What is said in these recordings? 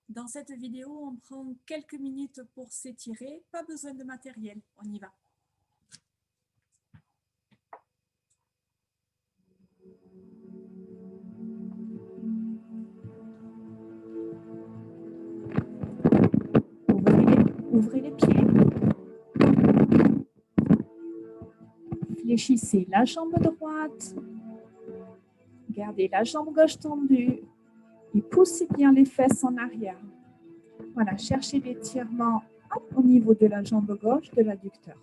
Dans cette vidéo, on prend quelques minutes pour s'étirer, pas besoin de matériel, on y va. Ouvrez les pieds. Fléchissez la jambe droite. Gardez la jambe gauche tendue et poussez bien les fesses en arrière. Voilà, cherchez l'étirement au niveau de la jambe gauche de l'adducteur.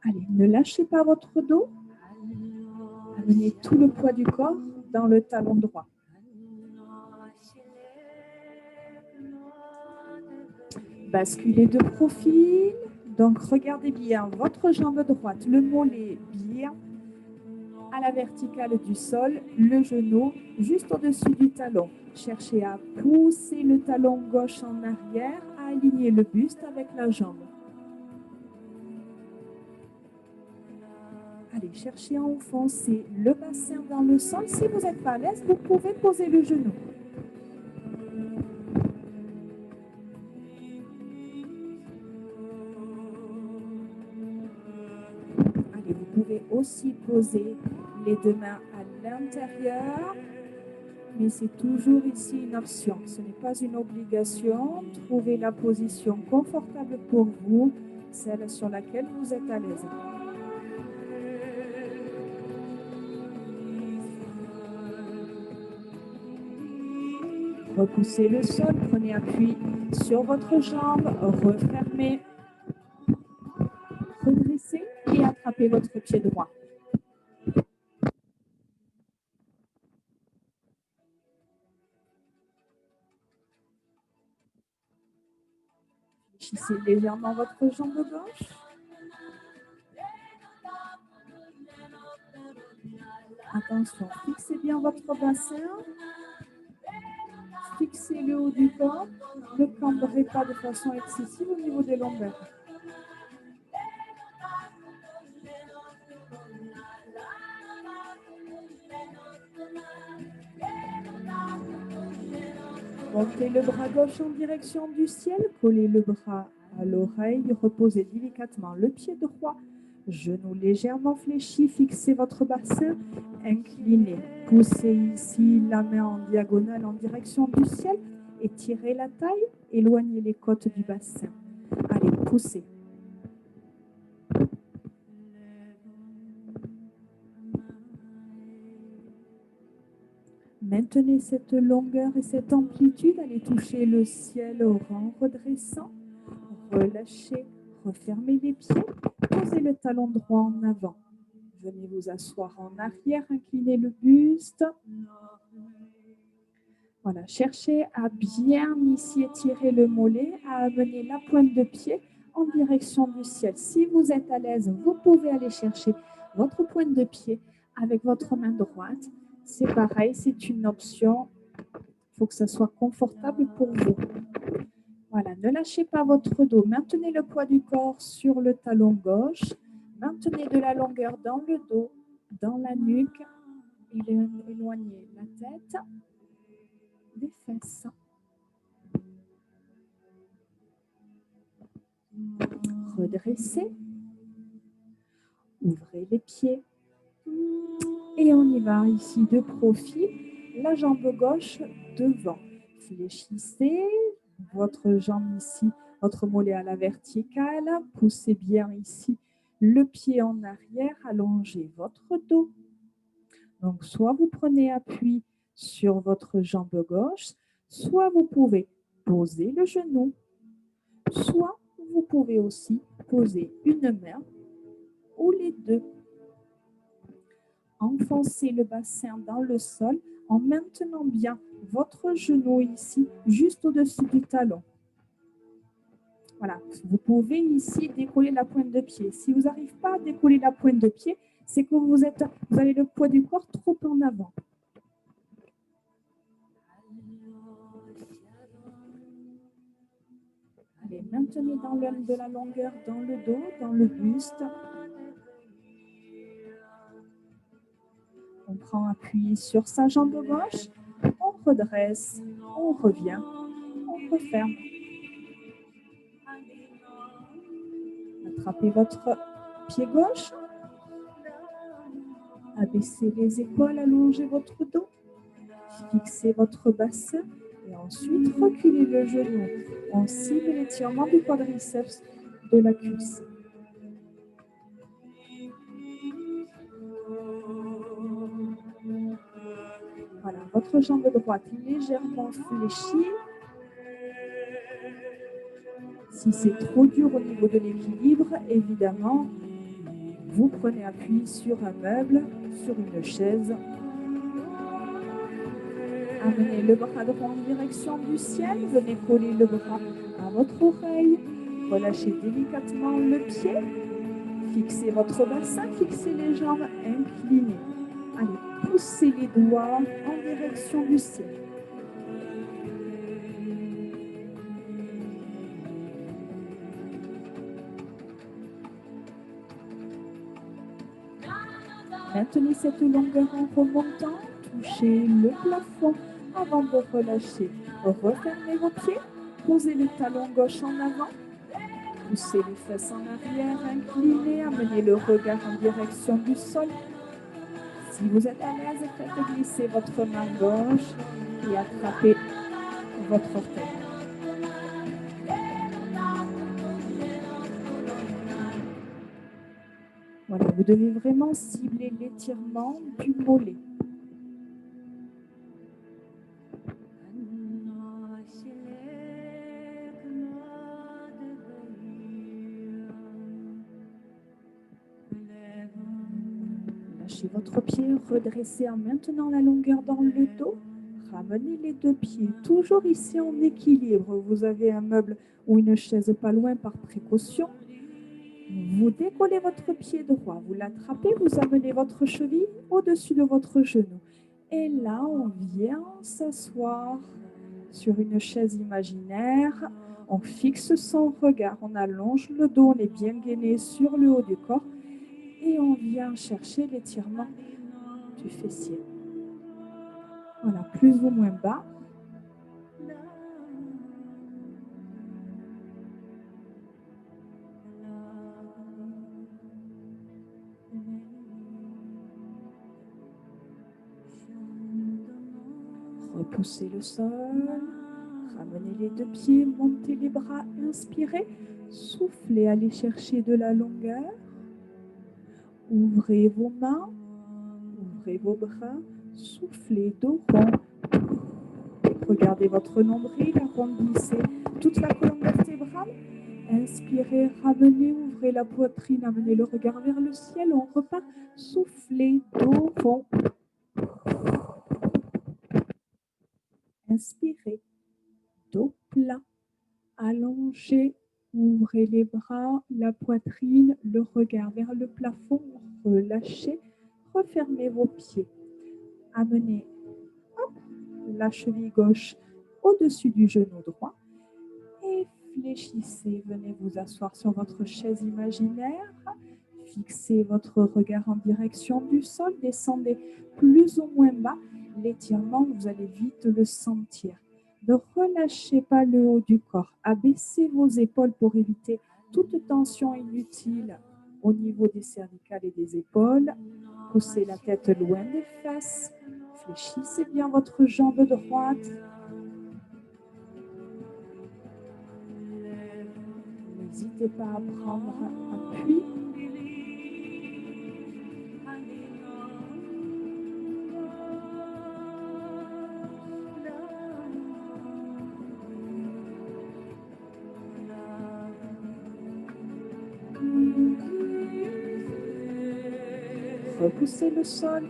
Allez, ne lâchez pas votre dos. Amenez tout le poids du corps dans le talon droit. Basculez de profil. Donc, regardez bien votre jambe droite, le mollet bien à la verticale du sol, le genou juste au-dessus du talon. Cherchez à pousser le talon gauche en arrière, à aligner le buste avec la jambe. Allez, cherchez à enfoncer le bassin dans le sol. Si vous n'êtes pas à l'aise, vous pouvez poser le genou. Allez, vous pouvez aussi poser les deux mains à l'intérieur, mais c'est toujours ici une option. Ce n'est pas une obligation. Trouvez la position confortable pour vous, celle sur laquelle vous êtes à l'aise. Repoussez le sol, prenez appui sur votre jambe, refermez, redressez et attrapez votre pied droit. Fléchissez légèrement votre jambe gauche. Attention, fixez bien votre bassin. Fixez le haut du corps. Ne cambrez pas de façon excessive au niveau des lombaires. Montez le bras gauche en direction du ciel. Collez le bras à l'oreille. Reposez délicatement le pied droit. Genou légèrement fléchi, fixez votre bassin, inclinez. Poussez ici la main en diagonale en direction du ciel. Étirez la taille, éloignez les côtes du bassin. Allez, poussez. Maintenez cette longueur et cette amplitude. Allez toucher le ciel en redressant. Relâchez, refermez les pieds. Posez le talon droit en avant. Venez vous asseoir en arrière, inclinez le buste. Voilà, cherchez à bien ici étirer le mollet, à amener la pointe de pied en direction du ciel. Si vous êtes à l'aise, vous pouvez aller chercher votre pointe de pied avec votre main droite. C'est pareil, c'est une option. Il faut que ça soit confortable pour vous. Voilà, ne lâchez pas votre dos. Maintenez le poids du corps sur le talon gauche. Maintenez de la longueur dans le dos, dans la nuque. Éloignez la tête des fesses. Redressez. Ouvrez les pieds. Et on y va ici de profil. La jambe gauche devant. Fléchissez votre jambe ici, votre mollet à la verticale. Poussez bien ici le pied en arrière. Allongez votre dos. Donc, soit vous prenez appui sur votre jambe gauche, soit vous pouvez poser le genou, soit vous pouvez aussi poser une main ou les deux. Enfoncez le bassin dans le sol en maintenant bien votre genou ici, juste au-dessus du talon. Voilà, vous pouvez ici décoller la pointe de pied. Si vous n'arrivez pas à décoller la pointe de pied, c'est que vous avez le poids du corps trop en avant. Allez, maintenez de la longueur dans le dos, dans le buste. On prend appui sur sa jambe gauche, on redresse, on revient referme. Attrapez votre pied gauche. Abaissez les épaules, allongez votre dos. Fixez votre bassin et ensuite reculez le genou. On cible l'étirement du quadriceps de la cuisse. Voilà, votre jambe droite légèrement fléchie. Si c'est trop dur au niveau de l'équilibre, évidemment, vous prenez appui sur un meuble, sur une chaise. Amenez le bras droit en direction du ciel. Venez coller le bras à votre oreille. Relâchez délicatement le pied. Fixez votre bassin, fixez les jambes inclinées. Allez, poussez les doigts en direction du ciel. Maintenez cette longueur en remontant, touchez le plafond avant de relâcher. Refermez vos pieds, posez le talon gauche en avant, poussez les fesses en arrière, inclinez, amenez le regard en direction du sol. Si vous êtes à l'aise, faites glisser votre main gauche et attrapez votre orteil. Voilà, vous devez vraiment cibler l'étirement du mollet. Lâchez votre pied, redressez en maintenant la longueur dans le dos. Ramenez les deux pieds, toujours ici en équilibre. Vous avez un meuble ou une chaise pas loin par précaution. Vous décollez votre pied droit, vous l'attrapez, vous amenez votre cheville au-dessus de votre genou. Et là, on vient s'asseoir sur une chaise imaginaire. On fixe son regard, on allonge le dos, on est bien gainé sur le haut du corps. Et on vient chercher l'étirement du fessier. Voilà, plus ou moins bas. Repoussez le sol, ramenez les deux pieds, montez les bras, inspirez, soufflez, allez chercher de la longueur. Ouvrez vos mains, ouvrez vos bras, soufflez dos rond. Regardez votre nombril, arrondissez toute la colonne vertébrale. Inspirez, ramenez, ouvrez la poitrine, amenez le regard vers le ciel. On repart, soufflez, dos rond. Inspirez, dos plat, allongez, ouvrez les bras, la poitrine, le regard vers le plafond, relâchez, refermez vos pieds. Amenez la cheville gauche au-dessus du genou droit et fléchissez. Venez vous asseoir sur votre chaise imaginaire. Fixez votre regard en direction du sol. Descendez plus ou moins bas. L'étirement, vous allez vite le sentir. Ne relâchez pas le haut du corps. Abaissez vos épaules pour éviter toute tension inutile au niveau des cervicales et des épaules. Poussez la tête loin des fesses. Fléchissez bien votre jambe droite. N'hésitez pas à prendre appui. Repoussez le sol,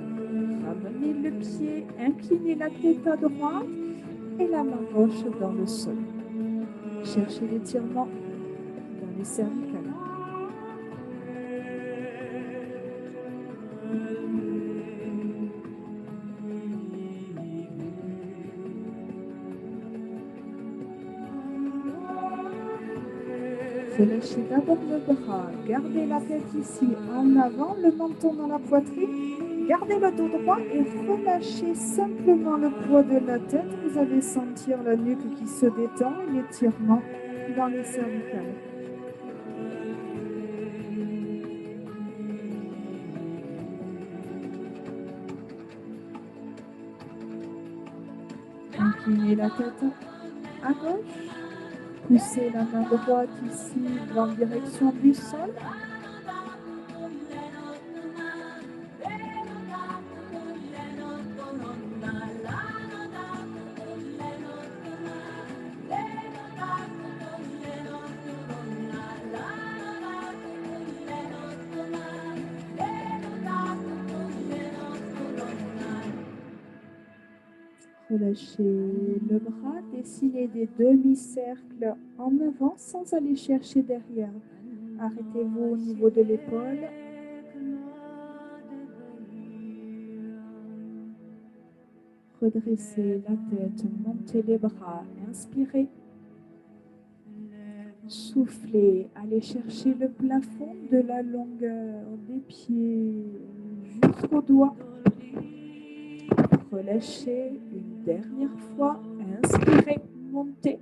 ramenez le pied, inclinez la tête à droite et la main gauche dans le sol. Cherchez l'étirement dans les cervicales. Relâchez d'abord le bras, gardez la tête ici en avant, le menton dans la poitrine Gardez le dos droit et relâchez simplement le poids de la tête. Vous allez sentir la nuque qui se détend et l'étirement dans les cervicales. Inclinez la tête à gauche. Poussez la main droite ici en direction du sol. Relâchez le bras, dessinez des demi-cercles en avant sans aller chercher derrière. Arrêtez-vous au niveau de l'épaule. Redressez la tête, montez les bras, inspirez. Soufflez, allez chercher le plafond de la longueur des pieds jusqu'aux doigts. Relâchez une dernière fois, inspirez, montez.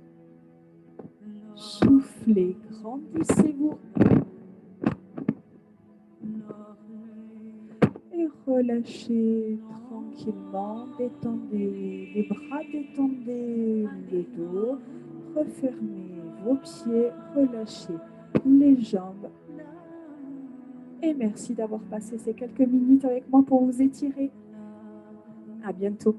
Soufflez, grandissez-vous. Et relâchez tranquillement, détendez les bras, détendez le dos, refermez vos pieds, relâchez les jambes. Et merci d'avoir passé ces quelques minutes avec moi pour vous étirer. À bientôt.